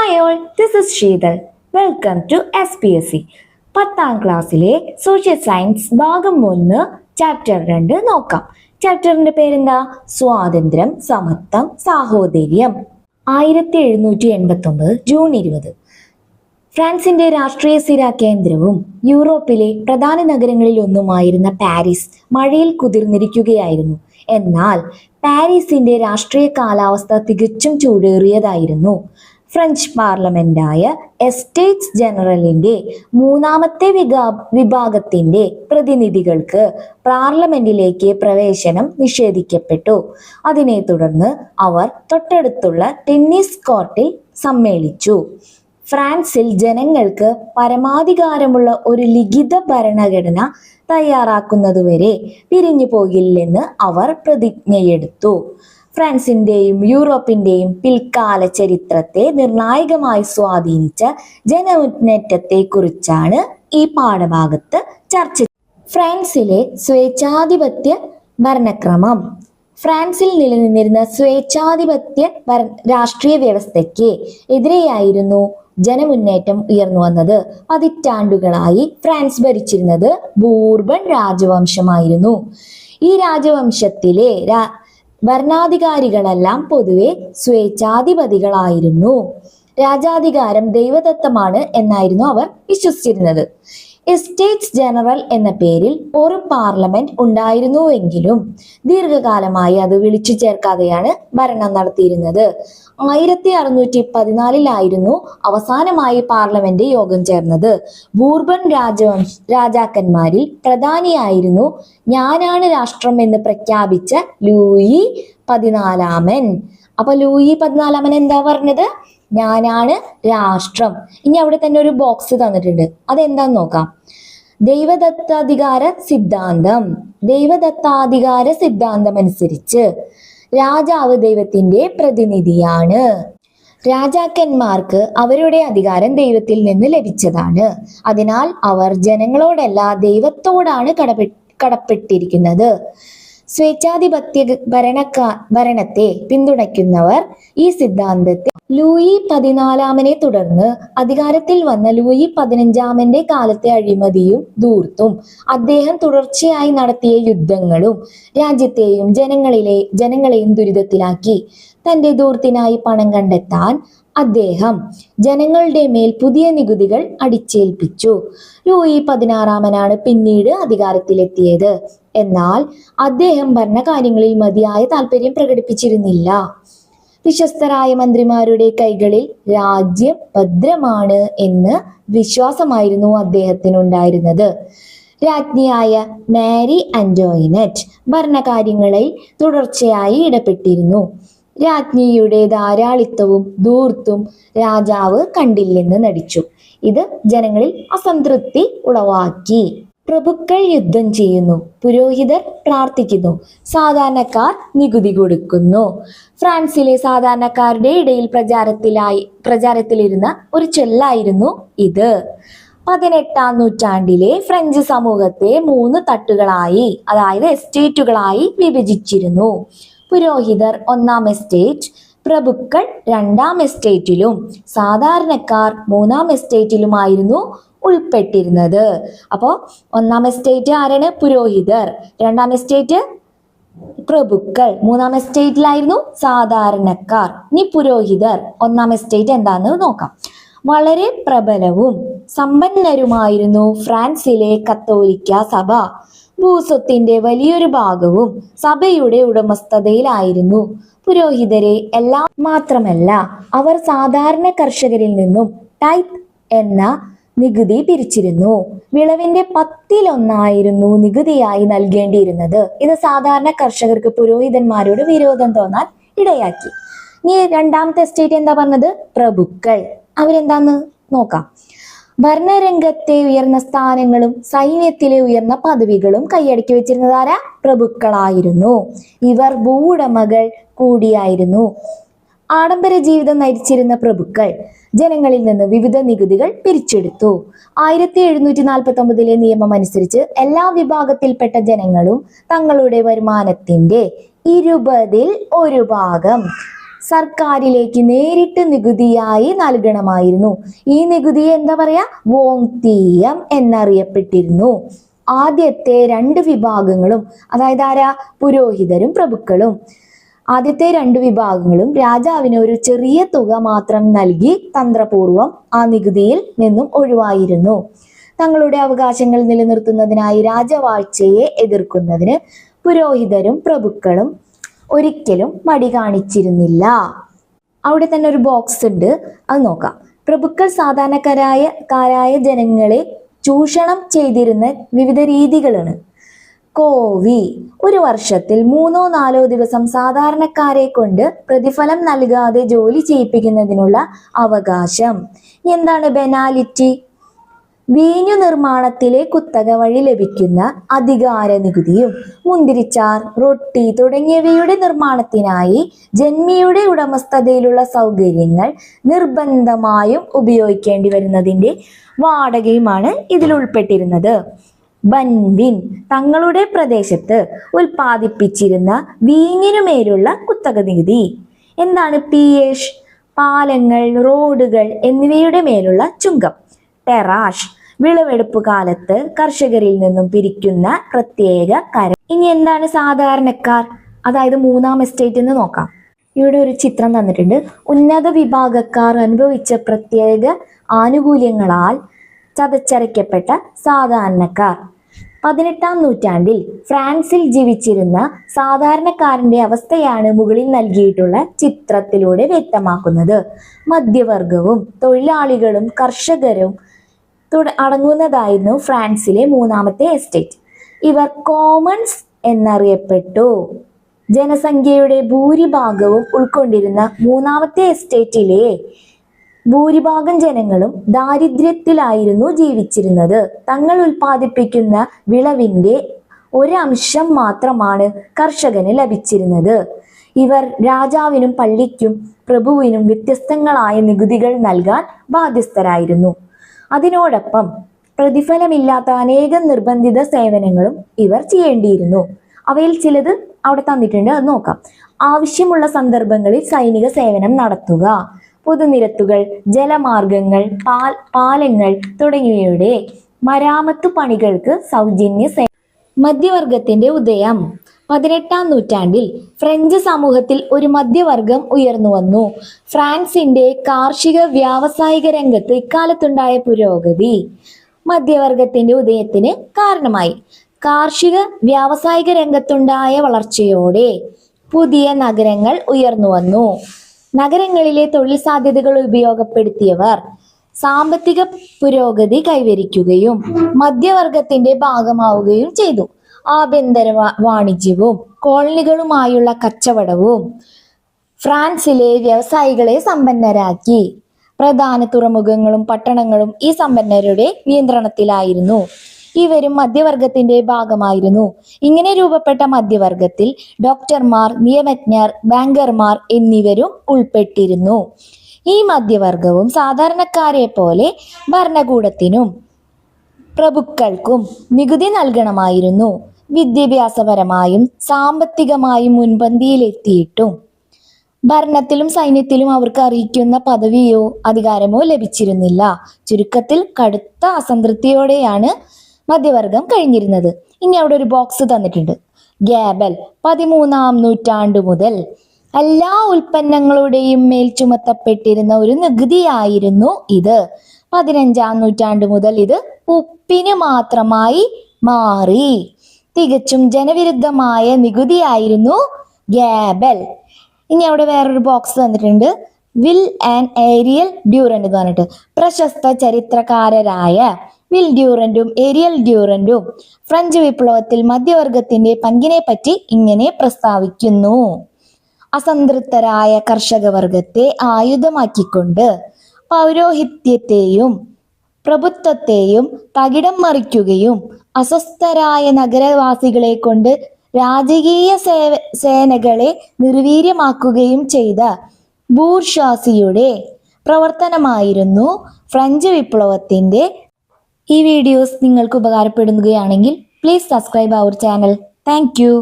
Hi all, this is Sheetal. Welcome to SPSC. 10ാം ക്ലാസ്സിലെ social science ഭാഗം 1 ചാപ്റ്റർ 2 നോക്കാം. ചാപ്റ്ററിന്റെ പേരെന്താ? സ്വാതന്ത്ര്യം, സമത്വം, സാഹോദര്യം. 1789 ജൂൺ 20 ഫ്രാൻസിന്റെ രാഷ്ട്രീയ സ്ഥിര കേന്ദ്രവും യൂറോപ്പിലെ പ്രധാന നഗരങ്ങളിൽ ഒന്നുമായിരുന്ന പാരീസ് മഴയിൽ കുതിർന്നിരിക്കുകയായിരുന്നു. എന്നാൽ പാരീസിന്റെ രാഷ്ട്രീയ കാലാവസ്ഥ തികച്ചും ചൂടേറിയതായിരുന്നു. ഫ്രഞ്ച് പാർലമെന്റായ എസ്റ്റേറ്റ്സ് ജനറലിന്റെ 3ാമത്തെ വിഭാഗത്തിന്റെ പ്രതിനിധികൾക്ക് പാർലമെന്റിലേക്ക് പ്രവേശനം നിഷേധിക്കപ്പെട്ടു. അതിനെ തുടർന്ന് അവർ തൊട്ടടുത്തുള്ള ടെന്നീസ് കോർട്ടിൽ സമ്മേളിച്ചു. ഫ്രാൻസിൽ ജനങ്ങൾക്ക് പരമാധികാരമുള്ള ഒരു ലിഖിത ഭരണഘടന തയ്യാറാക്കുന്നതുവരെ പിരിഞ്ഞു പോകില്ലെന്ന് അവർ പ്രതിജ്ഞയെടുത്തു. ഫ്രാൻസിന്റെയും യൂറോപ്പിന്റെയും പിൽക്കാല ചരിത്രത്തെ നിർണായകമായി സ്വാധീനിച്ച ജനമുന്നേറ്റത്തെ കുറിച്ചാണ് ഈ പാഠഭാഗത്ത് ചർച്ച. ഫ്രാൻസിലെ സ്വേച്ഛാധിപത്യ ഭരണക്രമം. ഫ്രാൻസിൽ നിലനിന്നിരുന്ന സ്വേച്ഛാധിപത്യ രാഷ്ട്രീയ വ്യവസ്ഥയ്ക്ക് എതിരെയായിരുന്നു ജനമുന്നേറ്റം ഉയർന്നു വന്നത്. പതിറ്റാണ്ടുകളായി ഫ്രാൻസ് ഭരിച്ചിരുന്നത് ബൂർബൺ രാജവംശമായിരുന്നു. ഈ രാജവംശത്തിലെ ഭരണാധികാരികളെല്ലാം പൊതുവെ സ്വേച്ഛാധിപതികളായിരുന്നു. രാജാധികാരം ദൈവദത്തമാണ് എന്നായിരുന്നു അവർ വിശ്വസിച്ചിരുന്നത്. എസ്റ്റേറ്റ്സ് ജനറൽ എന്ന പേരിൽ ഒരു പാർലമെന്റ് ഉണ്ടായിരുന്നുവെങ്കിലും ദീർഘകാലമായി അത് വിളിച്ചു ചേർക്കാതെയാണ് ഭരണം നടത്തിയിരുന്നത്. 1614 അവസാനമായി പാർലമെന്റ് യോഗം ചേർന്നത്. ബൂർബൺ രാജാക്കന്മാരിൽ പ്രധാനിയായിരുന്നു ഞാനാണ് രാഷ്ട്രം എന്ന് പ്രഖ്യാപിച്ച ലൂയി 14. അപ്പൊ ലൂയി 14 എന്താ പറഞ്ഞത്? ഞാനാണ് രാഷ്ട്രം. ഇനി അവിടെ തന്നെ ഒരു ബോക്സ് തന്നിട്ടുണ്ട്, അതെന്താന്ന് നോക്കാം. ദൈവദത്താധികാര സിദ്ധാന്തം അനുസരിച്ച് രാജാവ് ദൈവത്തിന്റെ പ്രതിനിധിയാണ്. രാജാക്കന്മാർക്ക് അവരുടെ അധികാരം ദൈവത്തിൽ നിന്ന് ലഭിച്ചതാണ്. അതിനാൽ അവർ ജനങ്ങളോടല്ല ദൈവത്തോടാണ് കടപ്പെട്ടിരിക്കുന്നത്. സ്വേച്ഛാധിപത്യ ഭരണത്തെ പിന്തുണയ്ക്കുന്നവർ ഈ സിദ്ധാന്തത്തെ ലൂയി 14 തുടർന്ന് അധികാരത്തിൽ വന്ന ലൂയി 15 കാലത്തെ അഴിമതിയും ധൂർത്തും അദ്ദേഹം തുടർച്ചയായി നടത്തിയ യുദ്ധങ്ങളും രാജ്യത്തെയും ജനങ്ങളെയും ദുരിതത്തിലാക്കി. തന്റെ ധൂർത്തിനായി പണം കണ്ടെത്താൻ അദ്ദേഹം ജനങ്ങളുടെ മേൽ പുതിയ നികുതികൾ അടിച്ചേൽപ്പിച്ചു. ലൂയി 16 പിന്നീട് അധികാരത്തിലെത്തിയത്. എന്നാൽ അദ്ദേഹം ഭരണകാര്യങ്ങളിൽ മതിയായ താല്പര്യം പ്രകടിപ്പിച്ചിരുന്നില്ല. വിശ്വസ്തരായ മന്ത്രിമാരുടെ കൈകളിൽ രാജ്യം ഭദ്രമാണ് എന്ന് വിശ്വാസമായിരുന്നു അദ്ദേഹത്തിനുണ്ടായിരുന്നത്. രാജ്ഞിയായ മാരി ആന്റോയിനറ്റ് ഭരണകാര്യങ്ങളിൽ തുടർച്ചയായി ഇടപെട്ടിരുന്നു. രാജ്ഞിയുടെ ധാരാളിത്തവും ധൂർത്തും രാജാവ് കണ്ടില്ലെന്ന് നടിച്ചു. ഇത് ജനങ്ങളിൽ അസംതൃപ്തി ഉളവാക്കി. പ്രഭുക്കൾ യുദ്ധം ചെയ്യുന്നു, പുരോഹിതർ പ്രാർത്ഥിക്കുന്നു, സാധാരണക്കാർ നികുതി കൊടുക്കുന്നു. ഫ്രാൻസിലെ സാധാരണക്കാരുടെ ഇടയിൽ പ്രചാരത്തിലിരുന്ന ഒരു ചൊല്ലായിരുന്നു ഇത്. 18ാം നൂറ്റാണ്ടിലെ ഫ്രഞ്ച് സമൂഹത്തെ 3 തട്ടുകളായി, അതായത് എസ്റ്റേറ്റുകളായി വിഭജിച്ചിരുന്നു. പുരോഹിതർ 1ാം എസ്റ്റേറ്റ്, പ്രഭുക്കൾ 2ാം എസ്റ്റേറ്റിലും സാധാരണക്കാർ 3ാം എസ്റ്റേറ്റിലുമായിരുന്നു ഉൾപ്പെട്ടിരുന്നത്. അപ്പോ 1ാം എസ്റ്റേറ്റ് ആരാണ്? പുരോഹിതർ. 2ാം എസ്റ്റേറ്റ് പ്രഭുക്കൾ. 3ാം എസ്റ്റേറ്റിലായിരുന്നു സാധാരണക്കാർ. ഇനി പുരോഹിതർ 1ാം എസ്റ്റേറ്റ് എന്താന്ന് നോക്കാം. വളരെ പ്രബലവും സമ്പന്നരുമായിരുന്നു ഫ്രാൻസിലെ കത്തോലിക്ക സഭ. ഭൂസ്വത്തിന്റെ വലിയൊരു ഭാഗവും സഭയുടെ ഉടമസ്ഥതയിലായിരുന്നു. പുരോഹിതരെ എല്ലാം മാത്രമല്ല, അവർ സാധാരണ കർഷകരിൽ നിന്നും ടൈത്ത് എന്ന നികുതി പിരിച്ചിരുന്നു. വിളവിന്റെ 10% നികുതിയായി നൽകേണ്ടിയിരുന്നത്. ഇത് സാധാരണ കർഷകർക്ക് പുരോഹിതന്മാരോട് വിരോധം തോന്നാൻ ഇടയാക്കി. ഇനി 2ാമത്തെ എസ്റ്റേറ്റ് എന്താ പറഞ്ഞത്? പ്രഭുക്കൾ. അവരെന്താന്ന് നോക്കാം. ഭരണരംഗത്തെ ഉയർന്ന സ്ഥാനങ്ങളും സൈന്യത്തിലെ ഉയർന്ന പദവികളും കൈയടക്കി വെച്ചിരുന്നത് ആരാ? പ്രഭുക്കളായിരുന്നു. ഇവർ ഭൂവുടമകൾ കൂടിയായിരുന്നു. ആഡംബര ജീവിതം നയിച്ചിരുന്ന പ്രഭുക്കൾ ജനങ്ങളിൽ നിന്ന് വിവിധ നികുതികൾ പിരിച്ചെടുത്തു. 1749 നിയമം അനുസരിച്ച് എല്ലാ വിഭാഗത്തിൽപ്പെട്ട ജനങ്ങളും തങ്ങളുടെ വരുമാനത്തിന്റെ 1/20 ഭാഗം സർക്കാരിലേക്ക് നേരിട്ട് നികുതിയായി നൽകണമായിരുന്നു. ഈ നികുതിയെ എന്താ പറയാ? വോങ്തീയം എന്നറിയപ്പെട്ടിരുന്നു. ആദ്യത്തെ രണ്ട് വിഭാഗങ്ങളും, അതായത് ആരാ? പുരോഹിതരും പ്രഭുക്കളും. ആദ്യത്തെ രണ്ട് വിഭാഗങ്ങളും രാജാവിന് ഒരു ചെറിയ തുക മാത്രം നൽകി തന്ത്രപൂർവം ആ നികുതിയിൽ നിന്നും ഒഴിവായിരുന്നു. തങ്ങളുടെ അവകാശങ്ങൾ നിലനിർത്തുന്നതിനായി രാജവാഴ്ചയെ എതിർക്കുന്നതിന് പുരോഹിതരും പ്രഭുക്കളും ഒരിക്കലും മടി കാണിച്ചിരുന്നില്ല. അവിടെ തന്നെ ഒരു ബോക്സ് ഉണ്ട്, അത് നോക്കാം. പ്രഭുക്കൾ സാധാരണക്കാരായ ജനങ്ങളെ ചൂഷണം ചെയ്തിരുന്ന വിവിധ രീതികളാണ്. കോവി, ഒരു വർഷത്തിൽ 3-4 ദിവസം സാധാരണക്കാരെ കൊണ്ട് പ്രതിഫലം നൽകാതെ ജോലി ചെയ്യിപ്പിക്കുന്നതിനുള്ള അവകാശം. എന്താണ് ബെനാലിറ്റി? വീഞ്ഞു നിർമ്മാണത്തിലെ കുത്തക വഴി ലഭിക്കുന്ന അധികാര നികുതിയും മുന്തിരിച്ചാർ, റൊട്ടി തുടങ്ങിയവയുടെ നിർമ്മാണത്തിനായി ജന്മിയുടെ ഉടമസ്ഥതയിലുള്ള സൗകര്യങ്ങൾ നിർബന്ധമായും ഉപയോഗിക്കേണ്ടി വരുന്നതിൻ്റെ വാടകയുമാണ് ഇതിൽ ഉൾപ്പെട്ടിരുന്നത്. ബൻവിൻ, തങ്ങളുടെ പ്രദേശത്ത് ഉൽപ്പാദിപ്പിച്ചിരുന്ന വീഞ്ഞിനുമേലുള്ള കുത്തക നികുതി. എന്താണ് പിയേഷ്? പാലങ്ങൾ, റോഡുകൾ എന്നിവയുടെ മേലുള്ള ചുങ്കം. ടെറാഷ്, വിളവെടുപ്പ് കാലത്ത് കർഷകരിൽ നിന്നും പിരിക്കുന്ന പ്രത്യേക കരം. ഇനി എന്താണ് സാധാരണക്കാർ, അതായത് മൂന്നാം എസ്റ്റേറ്റ് എന്ന് നോക്കാം. ഇവിടെ ഒരു ചിത്രം തന്നിട്ടുണ്ട്. ഉന്നത വിഭാഗക്കാർ അനുഭവിച്ച പ്രത്യേക ആനുകൂല്യങ്ങളാൽ ചതച്ചരയ്ക്കപ്പെട്ട സാധാരണക്കാർ. 18-ാം നൂറ്റാണ്ടിൽ ഫ്രാൻസിൽ ജീവിച്ചിരുന്ന സാധാരണക്കാരന്റെ അവസ്ഥയാണ് മുകളിൽ നൽകിയിട്ടുള്ള ചിത്രത്തിലൂടെ വ്യക്തമാക്കുന്നത്. മധ്യവർഗവും തൊഴിലാളികളും കർഷകരും അടങ്ങുന്നതായിരുന്നു ഫ്രാൻസിലെ മൂന്നാമത്തെ എസ്റ്റേറ്റ്. ഇവർ കോമൺസ് എന്നറിയപ്പെട്ടു. ജനസംഖ്യയുടെ ഭൂരിഭാഗവും ഉൾക്കൊണ്ടിരുന്ന മൂന്നാമത്തെ എസ്റ്റേറ്റിലെ ഭൂരിഭാഗം ജനങ്ങളും ദാരിദ്ര്യത്തിലായിരുന്നു ജീവിച്ചിരുന്നത്. തങ്ങൾ ഉൽപ്പാദിപ്പിക്കുന്ന വിളവിന്റെ ഒരംശം മാത്രമാണ് കർഷകന് ലഭിച്ചിരുന്നത്. ഇവർ രാജാവിനും പള്ളിക്കും പ്രഭുവിനും വ്യത്യസ്തങ്ങളായ നികുതികൾ നൽകാൻ ബാധ്യസ്ഥരായിരുന്നു. അതിനോടൊപ്പം പ്രതിഫലമില്ലാത്ത അനേകം നിർബന്ധിത സേവനങ്ങളും ഇവർ ചെയ്യേണ്ടിയിരുന്നു. അവയിൽ ചിലത് അവിടെ തന്നിട്ടുണ്ട്, അത് നോക്കാം. ആവശ്യമുള്ള സന്ദർഭങ്ങളിൽ സൈനിക സേവനം നടത്തുക, പൊതുനിരത്തുകൾ, ജലമാർഗങ്ങൾ, പാലങ്ങൾ തുടങ്ങിയവയുടെ മരാമത്തു പണികൾക്ക് സൗജന്യ സേവനം. മധ്യവർഗത്തിന്റെ ഉദയം. 18-ാം നൂറ്റാണ്ടിൽ ഫ്രഞ്ച് സമൂഹത്തിൽ ഒരു മധ്യവർഗം ഉയർന്നു വന്നു. ഫ്രാൻസിന്റെ കാർഷിക വ്യാവസായിക രംഗത്ത് ഇക്കാലത്തുണ്ടായ പുരോഗതി മധ്യവർഗത്തിന്റെ ഉദയത്തിന് കാരണമായി. കാർഷിക വ്യാവസായിക രംഗത്തുണ്ടായ വളർച്ചയോടെ പുതിയ നഗരങ്ങൾ ഉയർന്നു വന്നു. നഗരങ്ങളിലെ തൊഴിൽ സാധ്യതകൾ ഉപയോഗപ്പെടുത്തിയവർ സാമ്പത്തിക പുരോഗതി കൈവരിക്കുകയും മധ്യവർഗത്തിന്റെ ഭാഗമാവുകയും ചെയ്തു. ആഭ്യന്തര വാണിജ്യവും കോളനികളുമായുള്ള കച്ചവടവും ഫ്രാൻസിലെ വ്യവസായികളെ സമ്പന്നരാക്കി. പ്രധാന തുറമുഖങ്ങളും പട്ടണങ്ങളും ഈ സമ്പന്നരുടെ നിയന്ത്രണത്തിലായിരുന്നു. ഇവരും മധ്യവർഗത്തിന്റെ ഭാഗമായിരുന്നു. ഇങ്ങനെ രൂപപ്പെട്ട മധ്യവർഗത്തിൽ ഡോക്ടർമാർ, നിയമജ്ഞർ, ബാങ്കർമാർ എന്നിവരും ഉൾപ്പെട്ടിരുന്നു. ഈ മധ്യവർഗവും സാധാരണക്കാരെ പോലെ ഭരണകൂടത്തിനും പ്രഭുക്കൾക്കും നികുതി നൽകണമായിരുന്നു. വിദ്യാഭ്യാസപരമായും സാമ്പത്തികമായും മുൻപന്തിയിലെത്തിയിട്ടും ഭരണത്തിലും സൈന്യത്തിലും അവർക്ക് അറിയിക്കുന്ന പദവിയോ അധികാരമോ ലഭിച്ചിരുന്നില്ല. ചുരുക്കത്തിൽ കടുത്ത അസംതൃപ്തിയോടെയാണ് മധ്യവർഗം കഴിഞ്ഞിരുന്നത്. ഇനി അവിടെ ഒരു ബോക്സ് തന്നിട്ടുണ്ട്. ഗാബൽ. 13-ാം നൂറ്റാണ്ടു മുതൽ എല്ലാ ഉൽപ്പന്നങ്ങളുടെയും മേൽ ചുമത്തപ്പെട്ടിരുന്ന ഒരു നികുതിയായിരുന്നു ഇത്. 15-ാം നൂറ്റാണ്ടു മുതൽ ഇത് ഉപ്പിന് മാത്രമായി മാറി. തികച്ചും ജനവിരുദ്ധമായ നികുതിയായിരുന്നു ഗാബൽ. ഇനി അവിടെ വേറൊരു ബോക്സ് തന്നിട്ടുണ്ട്. വിൽ ആൻഡ് ഏരിയൽ ഡ്യൂറന്റ് എന്ന് പറഞ്ഞിട്ട് പ്രശസ്ത ചരിത്രകാരരായ വിൽ ഡ്യൂറന്റും ഏരിയൽ ഡ്യൂറന്റും ഫ്രഞ്ച് വിപ്ലവത്തിൽ മധ്യവർഗത്തിന്റെ പങ്കിനെ പറ്റി ഇങ്ങനെ പ്രസ്താവിക്കുന്നു. അസംതൃപ്തരായ കർഷക വർഗത്തെ ആയുധമാക്കിക്കൊണ്ട് പൗരോഹിത്യത്തെയും പ്രഭുത്വത്തെയും തകിടം മറിക്കുകയും അസ്വസ്ഥരായ നഗരവാസികളെ കൊണ്ട് രാജകീയ സേനകളെ നിർവീര്യമാക്കുകയും ചെയ്ത ബൂർഷ്വാസിയുടെ പ്രവർത്തനമായിരുന്നു ഫ്രഞ്ച് വിപ്ലവത്തിന്റെ. ഈ വീഡിയോസ് നിങ്ങൾക്ക് ഉപകാരപ്പെടുകയാണെങ്കിൽ please subscribe our channel. Thank U.